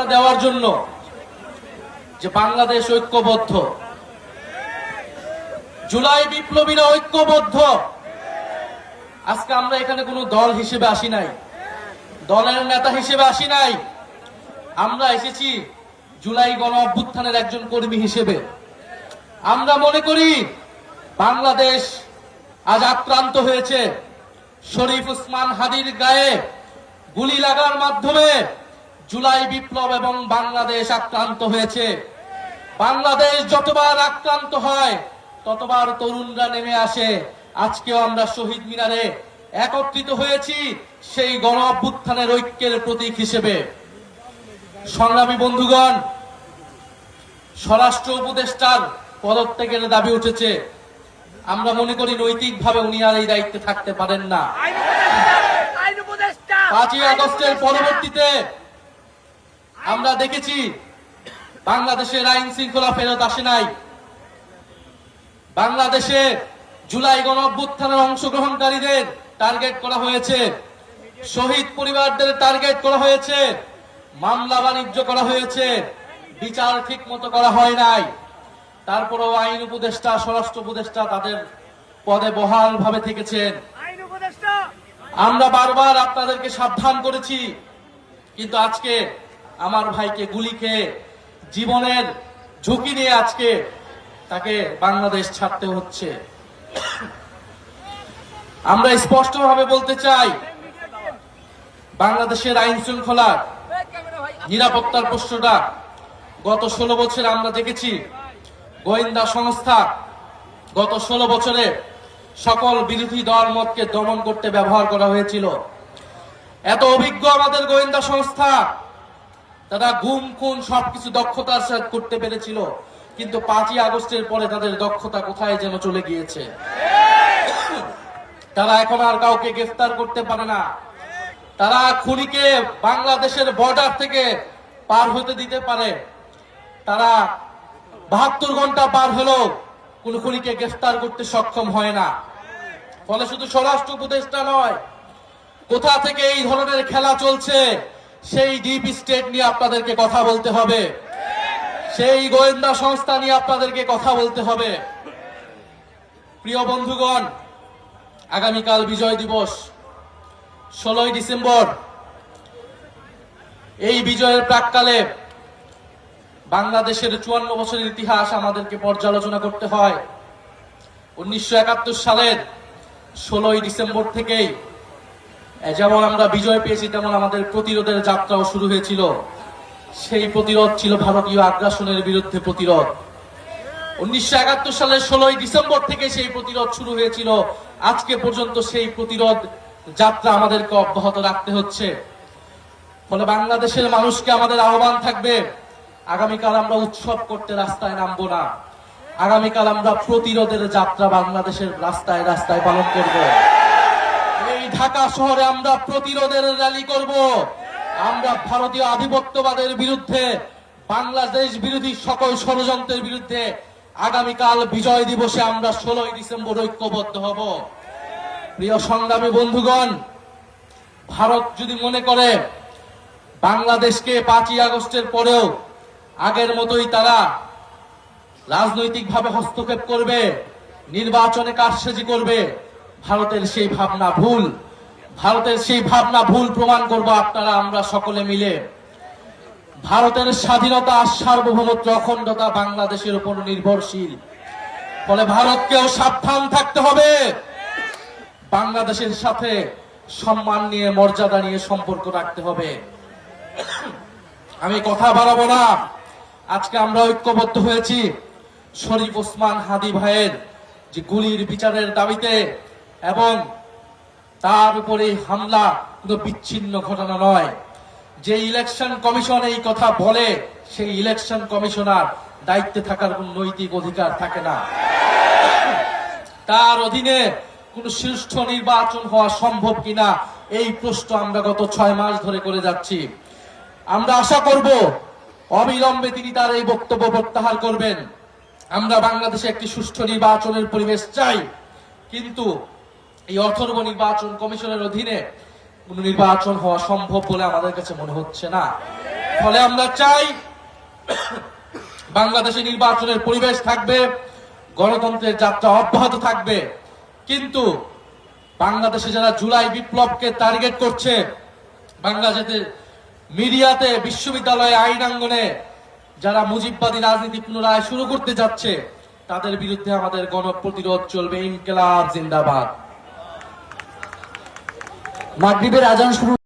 বার্তা দেওয়ার জন্য যে বাংলাদেশ ঐক্যবদ্ধ, জুলাই বিপ্লবীরা ঐক্যবদ্ধ। আজকে আমরা এখানে কোনো দল হিসেবে আসি নাই, দলের নেতা হিসেবে আসি নাই, আমরা এসেছি জুলাই গণ অভ্যুত্থানের একজন কর্মী হিসেবে। আমরা মনে করি বাংলাদেশ আজ আক্রান্ত হয়েছে। শরীফ ওসমান হাদির গায়ে গুলি লাগার মাধ্যমে জুলাই বিপ্লব এবং বাংলাদেশ আক্রান্ত হয়েছে। বাংলাদেশ যতবার আক্রান্ত হয় ততবার তরুণরা নেমে আসে। আজকেও আমরা শহীদ মিনারে একত্রিত হয়েছি সেই গণ অভ্যুত্থানের ঐক্যের প্রতীক হিসেবে। সংগ্রামী বন্ধুগণ, স্বরাষ্ট্র উপদেষ্টার পদত্যাগের দাবি উঠেছে। আমরা মনে করি নৈতিকভাবে উনি আর এই দায়িত্বে থাকতে পারেন না। 5ই আগস্টের পরবর্তীতে আমরা দেখেছি বাংলাদেশের আইন শৃঙ্খলা ফেরত আসে নাই। বাংলাদেশে জুলাই গণ অভ্যুত্থানের অংশগ্রহণকারীদের টার্গেট করা হয়েছে, শহীদ পরিবারদের টার্গেট করা হয়েছে, মামলা বাণিজ্য করা হয়েছে, বিচার ঠিক মতো করা হয় নাই। তারপরেও আইন উপদেষ্টা, স্বরাষ্ট্র উপদেষ্টা তাদের পদে বহাল ভাবে থেকেছেন। আমরা বারবার আপনাদেরকে সাবধান করেছি, কিন্তু আজকে আমার ভাইকে গুলি খেয়ে জীবনের ঝুঁকি নিয়ে আজকে তাকে বাংলাদেশ ছাড়তে হচ্ছে। আমরা স্পষ্টভাবে বলতে চাই, বাংলাদেশের আইন শৃঙ্খলা নিরাপত্তার প্রশ্নটা গত 16 বছরে আমরা দেখেছি গোয়েন্দা সংস্থা গত 16 বছরে সকল বিরোধী দল মতকে দমন করতে ব্যবহার করা হয়েছিল। এত অভিজ্ঞ আমাদের গোয়েন্দা সংস্থা, তারা গুম খুন সবকিছু দক্ষতার সাথে করতে পেরেছিল, কিন্তু 5ই আগস্টের পরে তাদের দক্ষতা কোথায় যেন চলে গিয়েছে। তারা এখন আর কাউকে গ্রেফতার করতে পারে না। তারা খুনিকে বাংলাদেশের বর্ডার থেকে পার হতে দিতে পারে, তারা 72 ঘন্টা পার হলেও কোন খুনিকে গ্রেফতার করতে সক্ষম হয় না। ফলে শুধু স্বরাষ্ট্র উপদেষ্টা নয়, কোথা থেকে এই ধরনের খেলা চলছে সেই ডিপ স্টেট নিয়ে আপনাদেরকে কথা বলতে হবে, সেই গোয়েন্দা সংস্থা নিয়ে আপনাদেরকে কথা বলতে হবে। প্রিয় বন্ধুগণ, আগামীকাল বিজয় দিবস 16ই ডিসেম্বর। এই বিজয়ের প্রাক্কালে বাংলাদেশের 54 বছরের ইতিহাস আমাদেরকে পর্যালোচনা করতে হয়। 1971 সালের 16ই ডিসেম্বর থেকেই যেমন আমরা বিজয় পেয়েছি, তেমন আমাদের প্রতিরোধের যাত্রাও শুরু হয়েছিল। সেই প্রতিরোধ ছিল ভারতীয় আগ্রাসনের বিরুদ্ধে প্রতিরোধ। 1971 সালের 16ই ডিসেম্বর থেকে সেই প্রতিরোধ শুরু হয়েছিল। আজকে পর্যন্ত সেই প্রতিরোধ যাত্রা আমাদেরকে অব্যাহত রাখতে হচ্ছে। ফলে বাংলাদেশের মানুষকে আমাদের আহ্বান থাকবে, আগামীকাল আমরা উৎসব করতে রাস্তায় নামবো না। আগামীকাল আমরা প্রতিরোধের যাত্রা বাংলাদেশের রাস্তায় রাস্তায় পালন করব। এই ঢাকা শহরে আমরা প্রতিরোধের র্যালি করব। আমরা ভারতীয় আধিপত্যবাদের বিরুদ্ধে, বাংলাদেশ বিরোধী সকল ষড়যন্ত্রের বিরুদ্ধে আগামীকাল বিজয় দিবসে আমরা 16ই ডিসেম্বর ঐক্যবদ্ধ হব। প্রিয় সংগ্রামী বন্ধুগণ, ভারত যদি মনে করে বাংলাদেশকে 5ই আগস্টের পরেও আগের মতোই তারা রাজনৈতিকভাবে হস্তক্ষেপ করবে, নির্বাচনে কারসাজি করবে, ভারতের সেই ভাবনা ভুল। ভারতের সেই ভাবনা ভুল প্রমাণ করব আপনারা আমরা সকলে মিলে। ভারতের স্বাধীনতা, সার্বভৌমত্ব, অখণ্ডতা বাংলাদেশের উপর নির্ভরশীল। ফলে ভারতকেও সাবধান থাকতে হবে, বাংলাদেশের সাথে সম্মান নিয়ে, মর্যাদা নিয়ে সম্পর্ক রাখতে হবে। আমি কথা বাড়াবো না। আজকে আমরা ঐক্যবদ্ধ হয়েছি শরীফ ওসমান হাদি ভাইয়ের যে গুলির বিচারের দাবিতে, এবং তার উপরে হামলা কোনো বিচ্ছিন্ন ঘটনা নয়। যে ইলেকশন কমিশন এই কথা বলে, সেই ইলেকশন কমিশনার দায়িত্বে থাকার কোন নৈতিক অধিকার থাকে না। তার অধীনে কোন সুষ্ঠু নির্বাচন হওয়া সম্ভব কিনা এই প্রশ্ন আমরা গত 6 মাস ধরে করে যাচ্ছি। আমরা আশা করব অবিলম্বে তিনি তার এই বক্তব্য প্রত্যাহার করবেন। আমরা বাংলাদেশে একটি সুষ্ঠু নির্বাচনের পরিবেশ চাই, কিন্তু এই অথর্ব নির্বাচন কমিশনের অধীনে কোন নির্বাচন হওয়া সম্ভব বলে আমাদের কাছে মনে হচ্ছে না। ফলে আমরা চাই বাংলাদেশে নির্বাচনের পরিবেশ থাকবে, গণতন্ত্রের যাত্রা অব্যাহত থাকবে। কিন্তু বাংলাদেশে যারা জুলাই বিপ্লবকে টার্গেট করছে, বাংলাদেশে মিডিয়াতে, বিশ্ববিদ্যালয়ে, আইনাঙ্গনে যারা মুজিববাদী রাজনীতি পুনরায় শুরু করতে যাচ্ছে, তাদের বিরুদ্ধে আমাদের গণপ্রতিরোধ চলবে। ইনকিলাব জিন্দাবাদ। মাগরিবের আজান শুরু